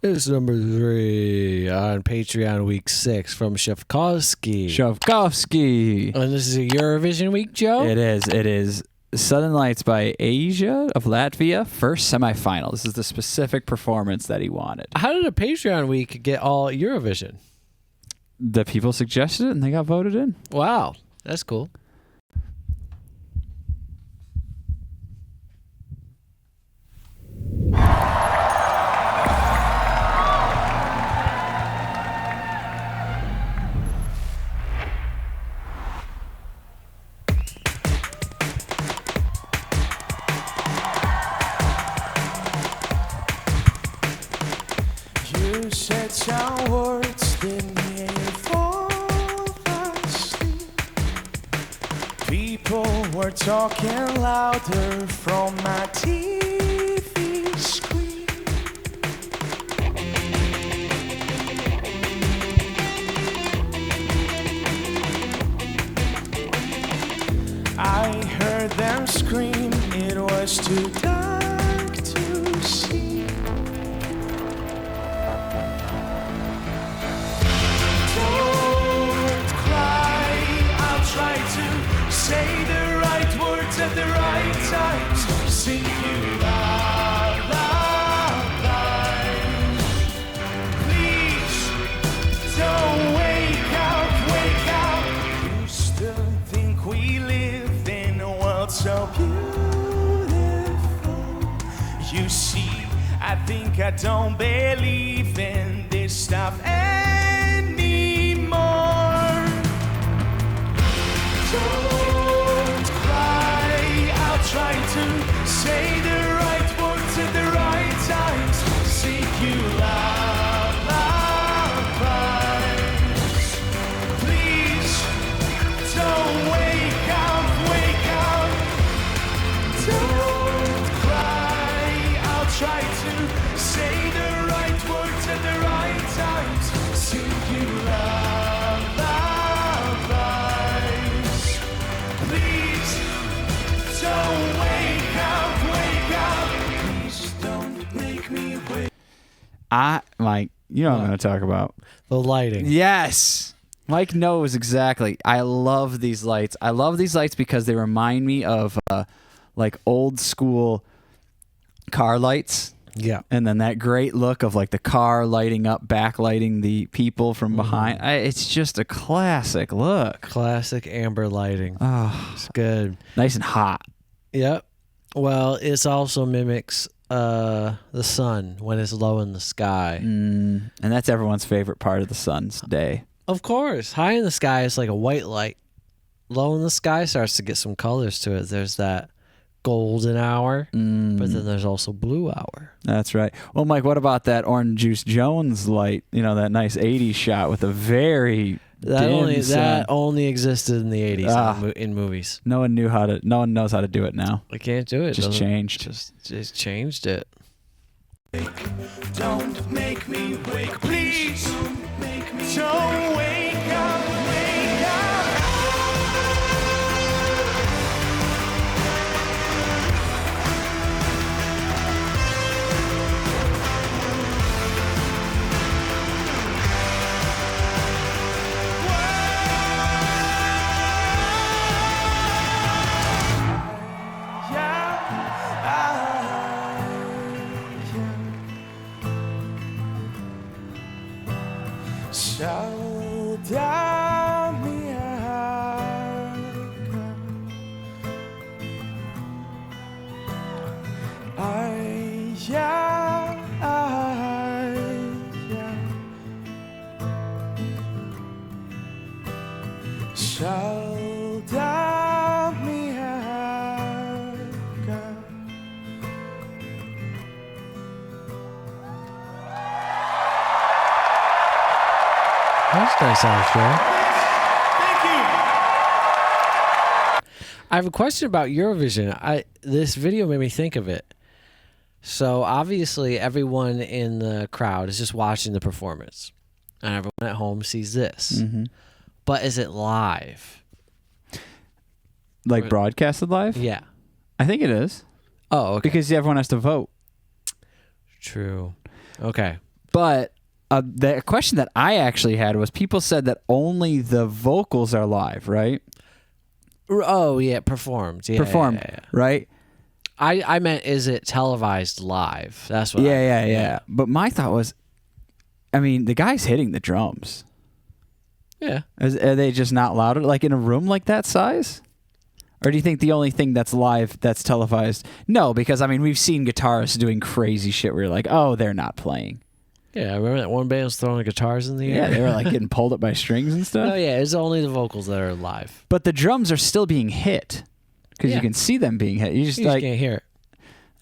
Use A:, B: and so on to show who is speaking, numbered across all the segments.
A: It's number 3 on Patreon week 6 from Shevkovsky. And this is a Eurovision week, Joe?
B: It is. It is Southern Lights by Aijā of Latvia, first semifinal. This is the specific performance that he wanted.
A: How did a Patreon week get all Eurovision?
B: The people suggested it and they got voted in.
A: Wow, that's cool.
C: You said some words that made me fall asleep. People were talking louder from my TV screen. I heard them scream, it was too dark to see. Don't cry, I'll try to say the right words at the right times. Sing you lullabies. Please don't wake up. You still think we live in a world so beautiful. You see, I think I don't believe in this stuff anymore. Don't cry, I'll try to say the right words at the right times. Sing you lullabies. Please don't wake up. Don't cry, I'll try to say the right words at the right times. Sing you lullabies. Please don't wake up. Please don't make me wake.
B: Mike, you know what I'm going to talk about.
A: The lighting.
B: Yes. Mike knows exactly. I love these lights. I love these lights because they remind me of like old school car lights.
A: Yeah.
B: And then that great look of like the car lighting up, backlighting the people from behind. It's just a classic look.
A: Classic amber lighting.
B: Oh,
A: It's good.
B: nice and hot.
A: Yep. Well, it also mimics the sun when it's low in the sky.
B: And that's everyone's favorite part of the sun's day.
A: Of course. High in the sky is like a white light. Low in the sky starts to get some colors to it. There's that golden hour, but then there's also blue hour.
B: That's right. Well, Mike, what about that Orange Juice Jones light? You know, that nice 80s shot with a very dim sun.
A: That only existed in the 80s in movies.
B: No one knows how to do it now.
A: I can't do it.
B: Just changed.
A: Just changed it.
C: Don't make me wake, please. Don't wake up.
A: That's a nice outro.
C: Thank you.
A: I have a question about Eurovision. This video made me think of it. So obviously everyone in the crowd is just watching the performance, and everyone at home sees this. But is it live?
B: Like broadcasted live?
A: Yeah.
B: I think it is.
A: Oh, okay.
B: Because everyone has to vote.
A: True. Okay.
B: But the question that I actually had was people said that only the vocals are live, right?
A: Oh, yeah, performed. Yeah,
B: Performed,
A: yeah.
B: right?
A: I meant, is it televised live? That's what
B: Yeah. But my thought was, I mean, the guy's hitting the drums.
A: Yeah.
B: Are they just not louder? Like in a room like that size? Or do you think the only thing that's live that's televised? No, because, I mean, we've seen guitarists doing crazy shit where you're like, oh, they're not playing.
A: Yeah, I remember that one band was throwing guitars in the air.
B: Yeah, they were like getting pulled up by strings and stuff.
A: Oh, yeah, it's only the vocals that are live.
B: But the drums are still being hit because
A: Yeah.
B: you can see them being hit. You just
A: can't hear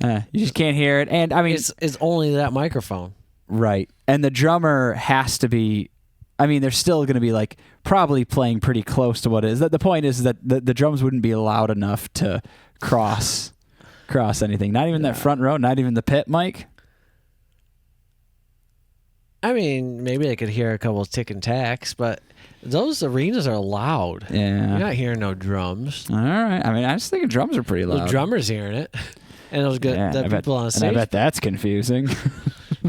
A: it.
B: you just can't hear it. And I mean,
A: It's only that microphone.
B: right. And the drummer has to be, I mean, they're still going to be like probably playing pretty close to what it is. The point is that the drums wouldn't be loud enough to cross anything. Not even that front row, not even the pit mic.
A: I mean, maybe they could hear a couple of tick and tacks, but those arenas are loud.
B: Yeah.
A: You're not hearing no drums.
B: All right. I mean, I just think drums are pretty loud.
A: The drummer's hearing it. And those good
B: Yeah,
A: the people on stage.
B: And I bet that's confusing.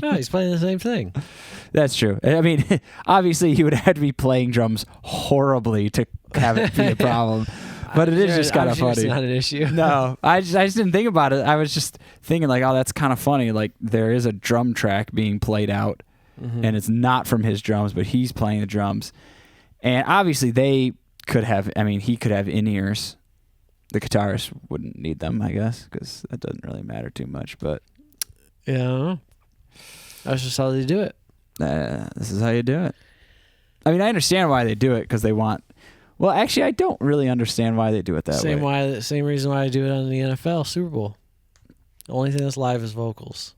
A: No, he's playing the same thing.
B: That's true. I mean, obviously, he would have to be playing drums horribly to have it be a problem. But it is just kind of funny.
A: It's not an issue.
B: No, I just didn't think about it. I was just thinking like, oh, that's kind of funny. Like there is a drum track being played out, and it's not from his drums, but he's playing the drums. And obviously, they could have. I mean, he could have in-ears. The guitarist wouldn't need them, I guess, because that doesn't really matter too much. But
A: Yeah. That's just how they do it.
B: this is how you do it. I mean, I understand why they do it because they want. Well, actually, I don't really understand why they do it that way.
A: Same reason why I do it on the NFL Super Bowl. The only thing that's live is vocals.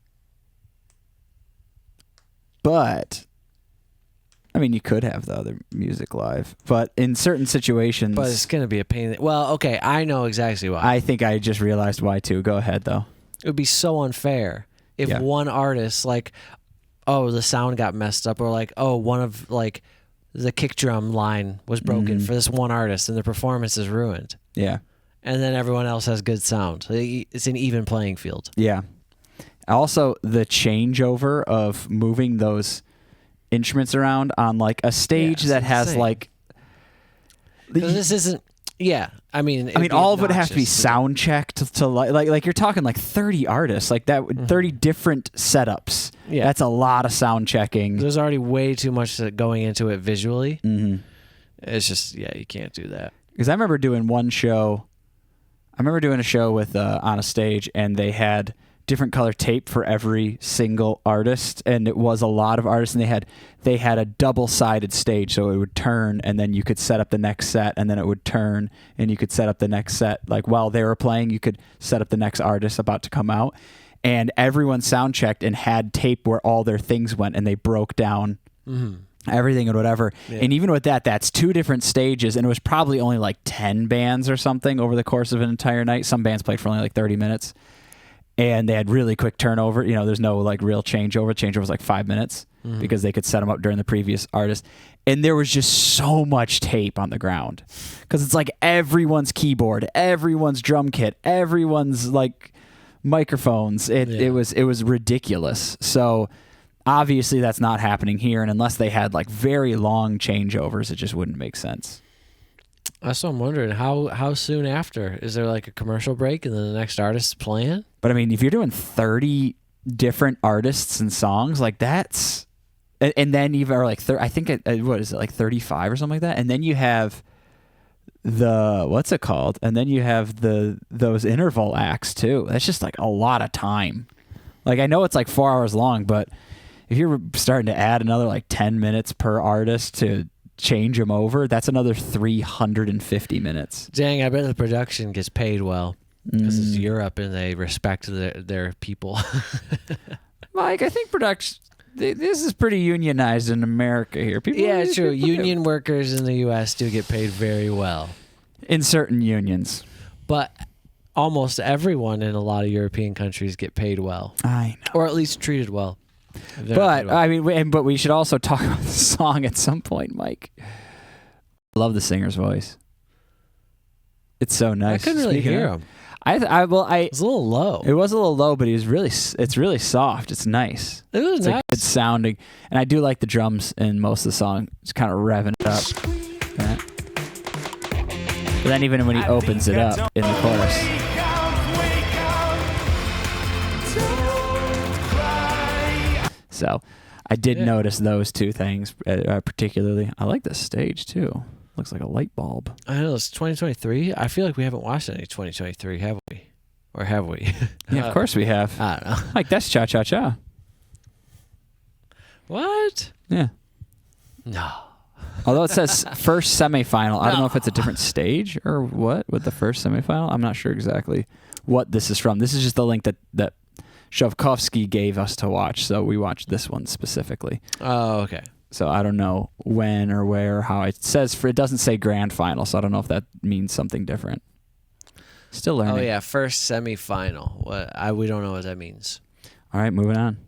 B: But I mean, you could have the other music live, but in certain situations.
A: But it's going to be a pain. Well, okay, I know exactly why.
B: I think I just realized why too. Go ahead though.
A: It would be so unfair if
B: Yeah.
A: one artist, like, oh, the sound got messed up, or like, oh, one of like the kick drum line was broken for this one artist, and the performance is ruined.
B: Yeah.
A: And then everyone else has good sound. It's an even playing field.
B: Yeah. Also, the changeover of moving those instruments around on like a stage
A: Yeah,
B: that
A: it's
B: has
A: insane.
B: like.
A: Because this isn't. Yeah, I mean,
B: all of it has to be sound checked to like you're talking like 30 artists like that, 30 different setups.
A: Yeah.
B: That's a lot of sound checking.
A: There's already way too much going into it visually.
B: Mm-hmm.
A: It's just you can't do that.
B: Because I remember doing one show. I remember doing a show with on a stage, and they had different color tape for every single artist, and it was a lot of artists, and they had a double-sided stage, so it would turn, and then you could set up the next set, and then it would turn, and you could set up the next set. Like while they were playing, you could set up the next artist about to come out, and everyone sound checked and had tape where all their things went, and they broke down everything and whatever.
A: Yeah.
B: And even with that, that's two different stages, and it was probably only like 10 bands or something over the course of an entire night. Some bands played for only like 30 minutes. And they had really quick turnover. You know, there's no like real changeover. Changeover was like 5 minutes because they could set them up during the previous artist. And there was just so much tape on the ground because it's like everyone's keyboard, everyone's drum kit, everyone's like microphones. It was ridiculous. So obviously that's not happening here. And unless they had like very long changeovers, it just wouldn't make sense.
A: That's what I'm wondering. How soon after? Is there like a commercial break and then the next artist's playing?
B: But I mean, if you're doing 30 different artists and songs, like that's, and then even or like I think what is it, like 35 or something like that, and then you have the what's it called, and then you have those interval acts too. That's just like a lot of time. Like I know it's like 4 hours long, but if you're starting to add another like 10 minutes per artist to change them over, that's another 350 minutes.
A: Dang, I bet the production gets paid well because it's Europe and they respect their people.
B: Mike, I think production. This is pretty unionized in America here. People,
A: Yeah, true.
B: people
A: Union workers in the U.S. do get paid very well.
B: in certain unions.
A: But almost everyone in a lot of European countries get paid well.
B: I know.
A: Or at least treated well. If they're not
B: But
A: paid well.
B: I mean, but we should also talk about the song at some point, Mike. I love the singer's voice. It's so nice.
A: I couldn't really
B: Speaking
A: hear
B: of-
A: him. It's a little low.
B: It was a little low, but it's really soft. It's nice.
A: It was
B: It's
A: nice.
B: like good sounding, and I do like the drums in most of the song. It's kind of revving it up. Yeah. But then even when he opens it up in the chorus, so I did notice those two things particularly. I like this stage too. Looks like a light bulb.
A: I know it's 2023. I feel like we haven't watched any 2023, have we? Or have we?
B: Yeah, of course we have.
A: I don't know.
B: Like that's Cha Cha Cha.
A: What?
B: Yeah.
A: No.
B: Although it says first semifinal, I don't know if it's a different stage or what with the first semifinal. I'm not sure exactly what this is from. This is just the link that Shovkovsky gave us to watch, so we watched this one specifically.
A: Oh, okay.
B: So I don't know when or where or how. It says it doesn't say grand final, so I don't know if that means something different. Still learning.
A: Oh yeah, first semifinal. We don't know what that means.
B: All right, moving on.